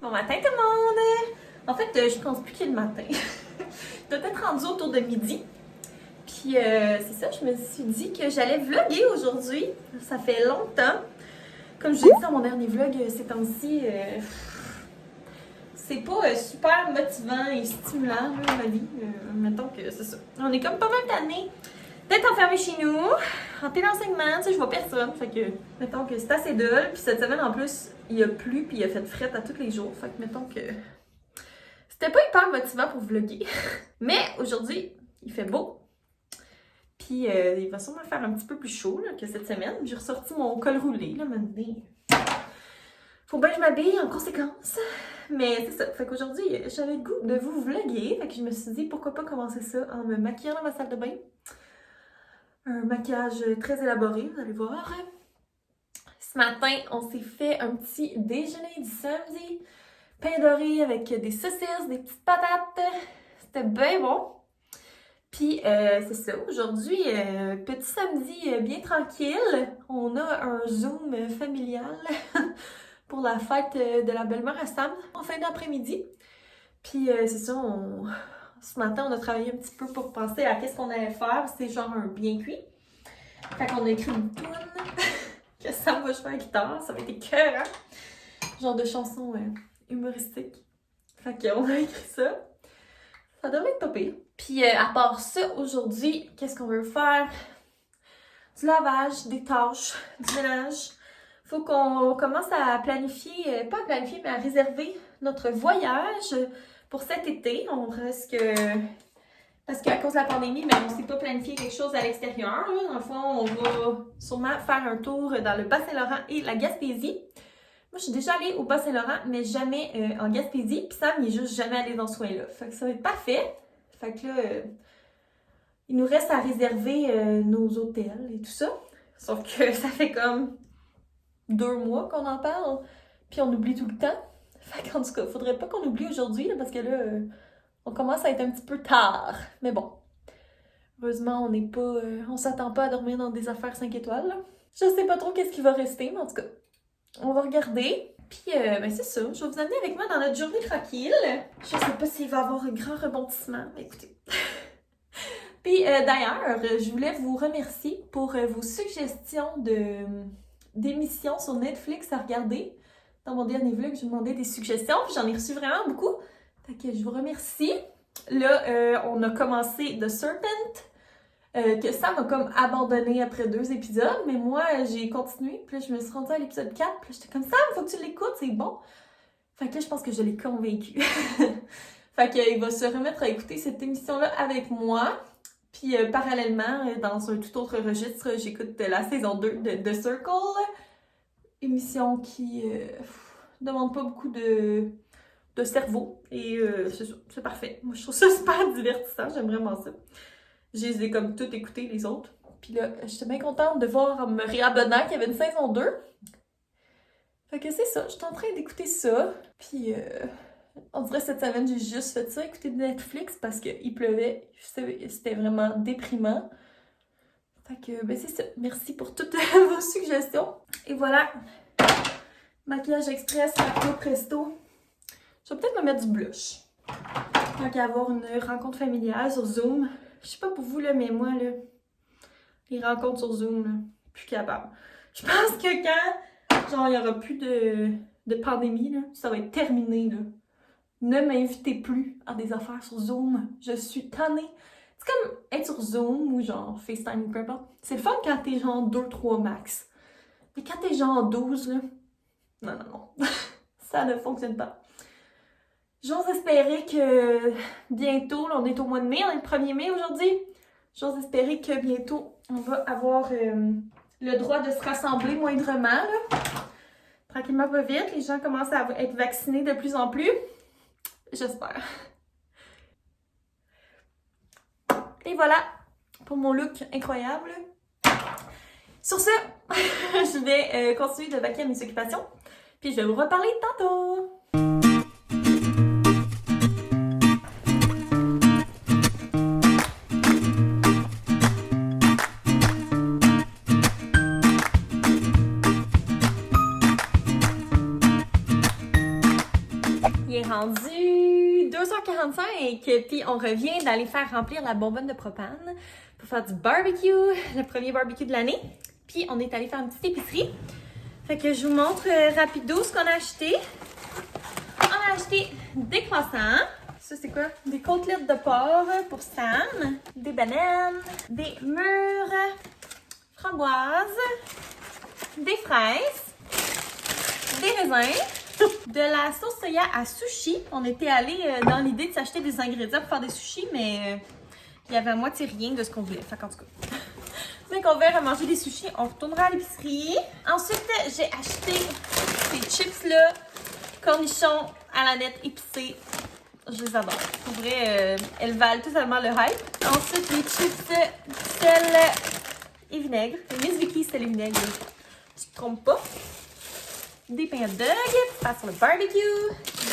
Bon matin tout le monde! En fait, je pense plus qu'il est le matin. Je dois être rendue autour de midi. Puis c'est ça, je me suis dit que j'allais vlogger aujourd'hui. Ça fait longtemps. Comme je l'ai dit dans mon dernier vlog ces temps-ci, c'est pas super motivant et stimulant là, ma vie. Mettons que c'est ça. On est comme pas mal d'années d'être enfermés chez nous, en téléenseignement, tu sais, je vois personne. Fait que, mettons que c'est assez dull. Puis cette semaine, en plus, il a plu puis il a fait fret à tous les jours. Fait que, mettons que c'était pas hyper motivant pour vlogger. Mais aujourd'hui, il fait beau. Puis il va sûrement faire un petit peu plus chaud là, que cette semaine. J'ai ressorti mon col roulé, là, maintenant. Faut bien que je m'habille en conséquence. Mais c'est ça. Fait qu'aujourd'hui, j'avais le goût de vous vlogger. Fait que je me suis dit, pourquoi pas commencer ça en me maquillant dans ma salle de bain. Un maquillage très élaboré, vous allez voir. Ce matin, on s'est fait un petit déjeuner du samedi. Pain doré avec des saucisses, des petites patates. C'était bien bon. Puis, c'est ça. Aujourd'hui, petit samedi bien tranquille. On a un Zoom familial pour la fête de la belle-mère à Sam en fin d'après-midi. Puis, c'est ça, ce matin, on a travaillé un petit peu pour penser à qu'est-ce qu'on allait faire. C'est genre un bien cuit. Fait qu'on a écrit une toune que Sam va jouer à la guitare. Ça va être écœurant. Genre de chanson humoristique. Fait qu'on a écrit ça. Ça devrait être pas pire. Puis à part ça, aujourd'hui, qu'est-ce qu'on veut faire? Du lavage, des tâches, du ménage. Faut qu'on commence à planifier, pas à planifier, mais à réserver notre voyage pour cet été. On risque... Parce qu'à cause de la pandémie, ben, on ne s'est pas planifié quelque chose à l'extérieur. Dans le fond, on va sûrement faire un tour dans le Bas-Saint-Laurent et la Gaspésie. Moi, je suis déjà allée au Bas-Saint-Laurent, mais jamais en Gaspésie. Puis Sam, il est juste jamais allé dans ce coin-là. Fait que ça va être parfait. Fait que là, il nous reste à réserver nos hôtels et tout ça. Sauf que ça fait comme 2 mois qu'on en parle. Puis on oublie tout le temps. Fait qu'en tout cas, faudrait pas qu'on oublie aujourd'hui, parce que là... on commence à être un petit peu tard, mais bon. Heureusement, on s'attend pas à dormir dans des affaires 5 étoiles. Là. Je sais pas trop qu'est-ce qui va rester, mais en tout cas, on va regarder. Puis, ben c'est ça, je vais vous amener avec moi dans notre journée tranquille. Je sais pas s'il va y avoir un grand rebondissement, mais écoutez. Puis, d'ailleurs, je voulais vous remercier pour vos suggestions d'émissions sur Netflix à regarder. Dans mon dernier vlog, je vous demandais des suggestions, puis j'en ai reçu vraiment beaucoup. Fait que je vous remercie. Là, on a commencé The Serpent, que Sam a comme abandonné après 2 épisodes, mais moi, j'ai continué. Puis là, je me suis rendue à l'épisode 4, puis là, j'étais comme Sam, faut que tu l'écoutes, c'est bon. Fait que là, je pense que je l'ai convaincu. Fait qu'il va se remettre à écouter cette émission-là avec moi. Puis parallèlement, dans un tout autre registre, j'écoute la saison 2 de The Circle. Émission qui demande pas beaucoup de cerveau. Et c'est parfait. Moi, je trouve ça super divertissant. J'aime vraiment ça. Je les ai comme toutes écoutées, les autres. Puis là, j'étais bien contente de voir en me réabonnant qu'il y avait une saison 2. Fait que c'est ça. J'étais en train d'écouter ça. Puis, on dirait cette semaine, j'ai juste fait ça, écouter Netflix parce qu'il pleuvait. C'était vraiment déprimant. Fait que, ben c'est ça. Merci pour toutes vos suggestions. Et voilà. Maquillage express, rapide, presto. Je vais peut-être me mettre du blush. Tant qu'à avoir une rencontre familiale sur Zoom. Je sais pas pour vous, là, mais moi, là, les rencontres sur Zoom, là, plus capable. Je pense que quand, genre, il y aura plus de pandémie, là, ça va être terminé, là. Ne m'invitez plus à des affaires sur Zoom. Je suis tannée. C'est comme être sur Zoom ou genre FaceTime ou peu importe. C'est le fun quand t'es genre 2-3 max. Mais quand t'es genre 12, là, non. Ça ne fonctionne pas. J'ose espérer que bientôt, là, on est au mois de mai, on est le 1er mai aujourd'hui. J'ose espérer que bientôt, on va avoir le droit de se rassembler moindrement. Là. Tranquillement, pas vite. Les gens commencent à être vaccinés de plus en plus. J'espère. Et voilà pour mon look incroyable. Sur ce, je vais continuer de vaquer à mes occupations. Puis je vais vous reparler tantôt. est rendu 2h45 puis on revient d'aller faire remplir la bonbonne de propane pour faire du barbecue, le premier barbecue de l'année. Puis on est allé faire une petite épicerie. Fait que je vous montre rapido ce qu'on a acheté. On a acheté des croissants. Ça, c'est quoi? Des côtelettes de porc pour Sam. Des bananes. Des mûres. Framboises. Des fraises. Des raisins. De la sauce soya à sushi. On était allé dans l'idée de s'acheter des ingrédients pour faire des sushis, mais il y avait à moitié rien de ce qu'on voulait. Fait qu'en tout cas... Dès qu'on va manger des sushis, on retournera à l'épicerie. Ensuite, j'ai acheté ces chips-là. Cornichons à la nette épicés. Je les adore. Pour vrai, elles valent totalement le hype. Ensuite, les chips sel et vinaigre. Miss Vicky, sel et vinaigre. Tu te trompes pas. Des pains hot dog. Pas sur le barbecue.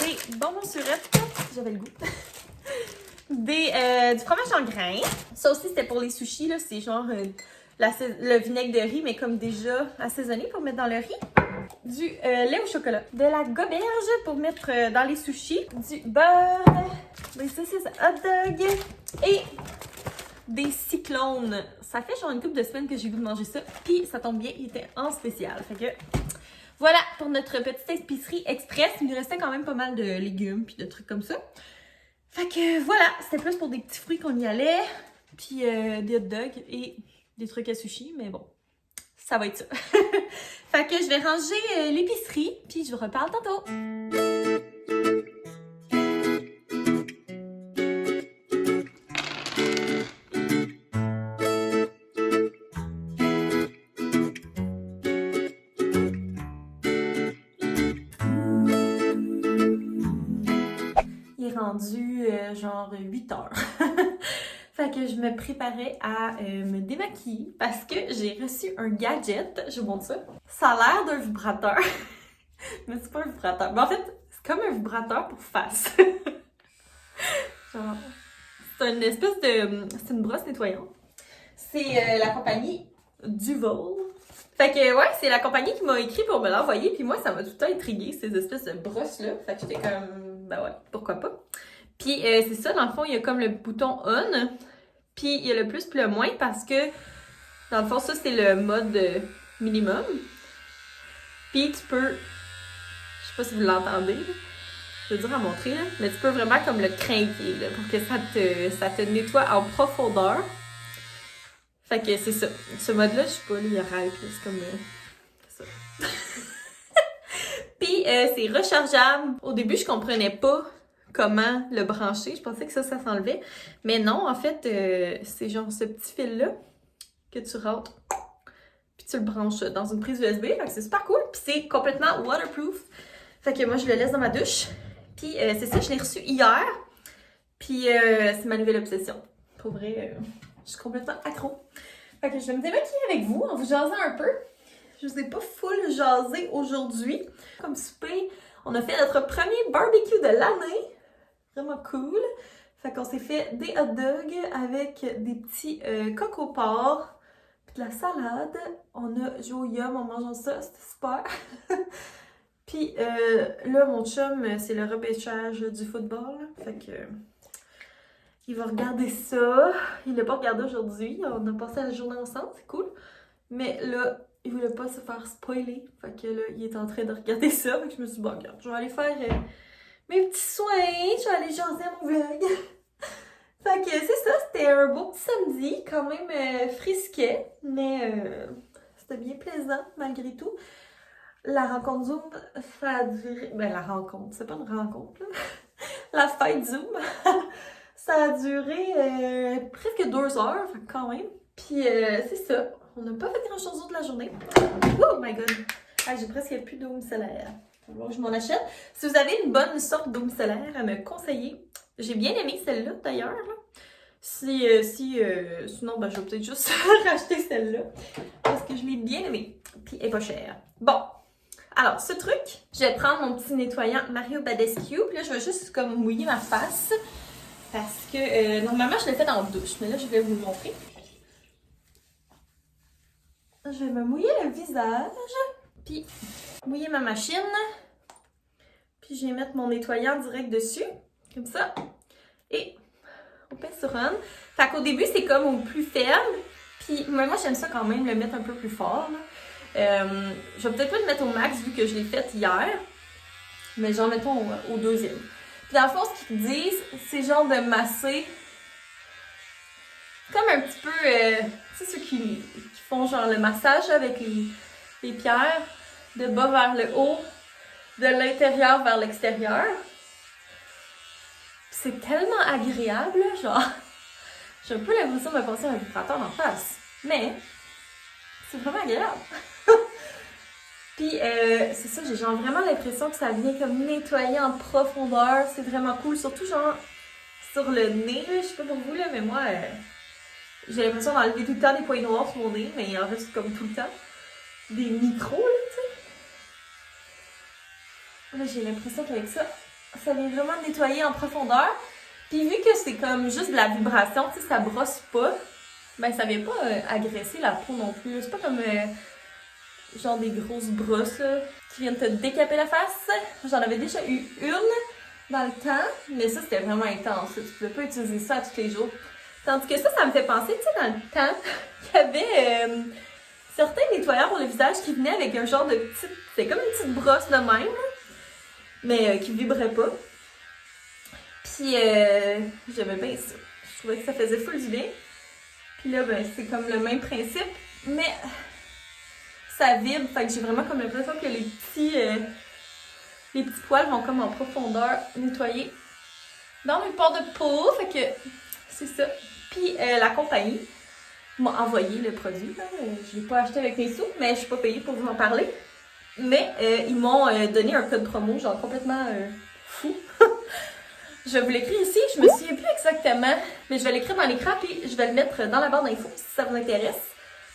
Des bonbons surettes. J'avais le goût. Du fromage en grains. Ça aussi, c'était pour les sushis. Là. C'est genre le vinaigre de riz, mais comme déjà assaisonné pour mettre dans le riz. Du lait au chocolat. De la goberge pour mettre dans les sushis. Du beurre. Des saucisses hot dog. Et des cyclones. Ça fait genre une couple de semaines que j'ai goût de manger ça. Puis ça tombe bien, il était en spécial. Fait que voilà pour notre petite épicerie express. Il nous restait quand même pas mal de légumes puis de trucs comme ça. Fait que voilà, c'était plus pour des petits fruits qu'on y allait. Puis des hot dogs et des trucs à sushi. Mais bon, ça va être ça. Fait que je vais ranger l'épicerie, puis je vous reparle tantôt. Il est rendu genre 8 heures. Fait que je me préparais à me démaquiller parce que j'ai reçu un gadget. Je vous montre ça. Ça a l'air d'un vibrateur. Mais c'est pas un vibrateur. Mais en fait, c'est comme un vibrateur pour face. Genre, c'est une espèce de... C'est une brosse nettoyante. C'est la compagnie Duval. Fait que ouais, c'est la compagnie qui m'a écrit pour me l'envoyer. Puis moi, ça m'a tout le temps intriguée, ces espèces de brosses-là. Fait que j'étais comme... Ben ouais, pourquoi pas. Puis c'est ça, dans le fond, il y a comme le bouton on, puis il y a le plus puis le moins parce que, dans le fond, ça c'est le mode minimum. Puis tu peux, je sais pas si vous l'entendez, je veux dire à montrer, là, mais tu peux vraiment comme le craquer là, pour que ça te nettoie en profondeur. Fait que c'est ça. Ce mode-là, je sais pas, là, il arrête, là, c'est comme ça. Puis c'est rechargeable. Au début, je comprenais pas comment le brancher. Je pensais que ça s'enlevait. Mais non, en fait, c'est genre ce petit fil-là que tu rentres. Puis tu le branches dans une prise USB. Fait que c'est super cool. Puis c'est complètement waterproof. Fait que moi, je le laisse dans ma douche. Puis c'est ça, je l'ai reçu hier. Puis c'est ma nouvelle obsession. Pour vrai, je suis complètement accro. Fait que je vais me démaquiller avec vous en vous jasant un peu. Je vous ai pas full jasé aujourd'hui. Comme souper, on a fait notre premier barbecue de l'année. Vraiment cool. Fait qu'on s'est fait des hot dogs avec des petits coco porc, puis de la salade. On a joué au yum en mangeant ça, c'était super. Puis là, mon chum, c'est le repêchage du football. Fait que il va regarder ça. Il l'a pas regardé aujourd'hui. On a passé la journée ensemble, c'est cool. Mais là, il voulait pas se faire spoiler. Fait que là, il est en train de regarder ça. Fait que je me suis dit, bon, regarde, je vais aller faire mes petits soins. Je vais aller jaser à mon vlog. Fait que c'est ça, c'était un beau petit samedi, quand même frisquet. Mais c'était bien plaisant, malgré tout. La rencontre Zoom, ça a duré... Ben, la rencontre, c'est pas une rencontre, là. La fête Zoom, ça a duré presque 2 heures, fait que quand même. Puis c'est ça, on n'a pas fait grand-chose d'autre de la journée. Oh my god! Ah, j'ai presque plus d'eau micellaire. Il va falloir que je m'en achète. Si vous avez une bonne sorte d'eau micellaire à me conseiller, j'ai bien aimé celle-là d'ailleurs. Sinon, ben, je vais peut-être juste racheter celle-là. Parce que je l'ai bien aimée. Puis elle est pas chère. Bon. Alors, ce truc, je vais prendre mon petit nettoyant Mario Badescu. Puis là, je vais juste comme mouiller ma face. Parce que normalement, je l'ai fait dans la douche. Mais là, je vais vous le montrer. Je vais me mouiller le visage. Puis mouiller ma machine. Puis Puis je vais mettre mon nettoyant direct dessus, comme ça. Et on pèse sur on. Fait qu'au début, c'est comme au plus faible. Puis moi, j'aime ça quand même, le mettre un peu plus fort. Je vais peut-être pas le mettre au max vu que je l'ai fait hier. Mais genre, mettons au deuxième. Puis dans le fond, ce qu'ils disent, c'est genre de masser. Comme un petit peu, tu sais, ceux qui font genre le massage avec les pierres, de bas vers le haut, de l'intérieur vers l'extérieur. C'est tellement agréable, genre, j'ai un peu l'impression de me passer un vibrateur en face, mais c'est vraiment agréable. Puis, c'est ça, j'ai genre vraiment l'impression que ça vient comme nettoyer en profondeur, c'est vraiment cool, surtout genre sur le nez, là, je sais pas pour vous, là, mais moi, j'ai l'impression d'enlever tout le temps des points noirs sur mon nez, mais il en reste comme tout le temps. Des micros, là, tu sais. Là, j'ai l'impression qu'avec ça, ça vient vraiment nettoyer en profondeur. Puis vu que c'est comme juste de la vibration, tu sais, ça brosse pas, ben ça vient pas agresser la peau non plus. C'est pas comme genre des grosses brosses là, qui viennent te décaper la face. J'en avais déjà eu une dans le temps, mais ça c'était vraiment intense. Tu pouvais pas utiliser ça à tous les jours. Tandis que ça me fait penser, tu sais, dans le temps, qu'il y avait certains nettoyants pour le visage qui venaient avec un genre de petite... C'était comme une petite brosse de même, mais qui vibrait pas. Puis j'aimais bien ça. Je trouvais que ça faisait full du bien. Puis là, ben, c'est comme le même principe, mais ça vibre. Fait que j'ai vraiment comme l'impression que les petits poils vont comme en profondeur nettoyer dans mes pores de peau. Fait que c'est ça. Puis la compagnie m'a envoyé le produit. Là. Je l'ai pas acheté avec mes sous, mais je suis pas payée pour vous en parler. Mais ils m'ont donné un code promo, genre complètement fou. Je vais vous l'écrire ici, je me souviens plus exactement, mais je vais l'écrire dans l'écran puis je vais le mettre dans la barre d'infos si ça vous intéresse.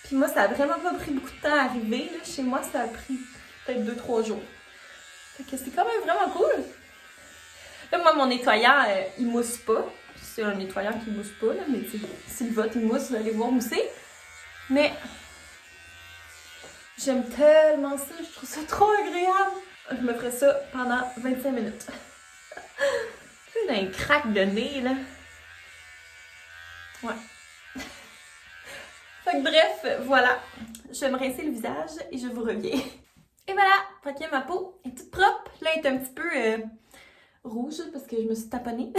Puis moi, ça a vraiment pas pris beaucoup de temps à arriver. Là. Chez moi, ça a pris peut-être 2-3 jours. Fait que c'est quand même vraiment cool. Là, moi, mon nettoyant, il mousse pas. C'est un nettoyant qui mousse pas, là, mais si le vôtre il mousse, vous allez voir mousser. Mais j'aime tellement ça, je trouve ça trop agréable. Je me ferais ça pendant 25 minutes. Dans un crack de nez, là. Ouais. Fait que bref, voilà. Je vais me rincer le visage et je vous reviens. Et voilà! Fait que ma peau est toute propre. Là, elle est un petit peu rouge parce que je me suis taponnée.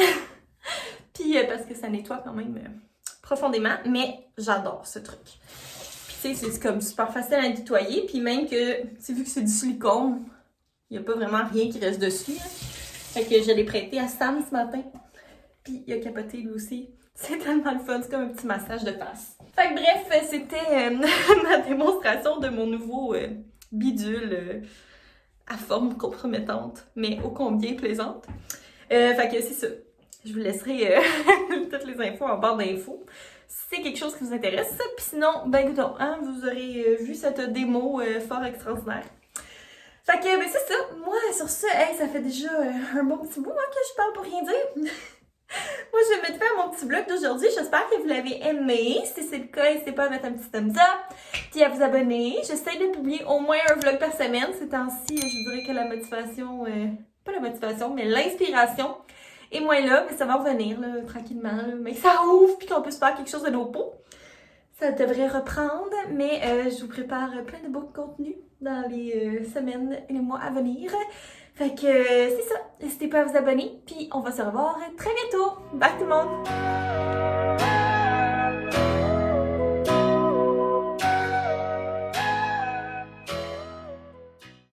Puis parce que ça nettoie quand même profondément. Mais j'adore ce truc. Puis tu sais, c'est comme super facile à nettoyer. Puis même que, vu que c'est du silicone, il n'y a pas vraiment rien qui reste dessus. Hein. Fait que je l'ai prêté à Sam ce matin. Puis il a capoté lui aussi. C'est tellement le fun, c'est comme un petit massage de face. Fait que bref, c'était ma démonstration de mon nouveau bidule à forme compromettante, mais ô combien plaisante. Fait que c'est ça. Je vous laisserai toutes les infos en barre d'infos. Si c'est quelque chose qui vous intéresse. Puis sinon, ben écoutez, hein, vous aurez vu cette démo fort extraordinaire. Fait que, ben c'est ça. Moi, sur ça, hey, ça fait déjà un bon petit bout que je parle pour rien dire. Moi, je vais mettre fin à mon petit vlog d'aujourd'hui. J'espère que vous l'avez aimé. Si c'est le cas, n'hésitez pas à mettre un petit thumbs up, puis à vous abonner. J'essaie de publier au moins un vlog par semaine. Ces temps-ci, je vous dirais que la motivation, pas la motivation, mais l'inspiration est moins là. Mais ça va revenir, là, tranquillement. Là. Mais que ça ouvre, puis qu'on puisse faire quelque chose de nos peaux. Ça devrait reprendre, mais je vous prépare plein de beaux contenus dans les semaines et les mois à venir. Fait que c'est ça. N'hésitez pas à vous abonner, puis on va se revoir très bientôt. Bye tout le monde!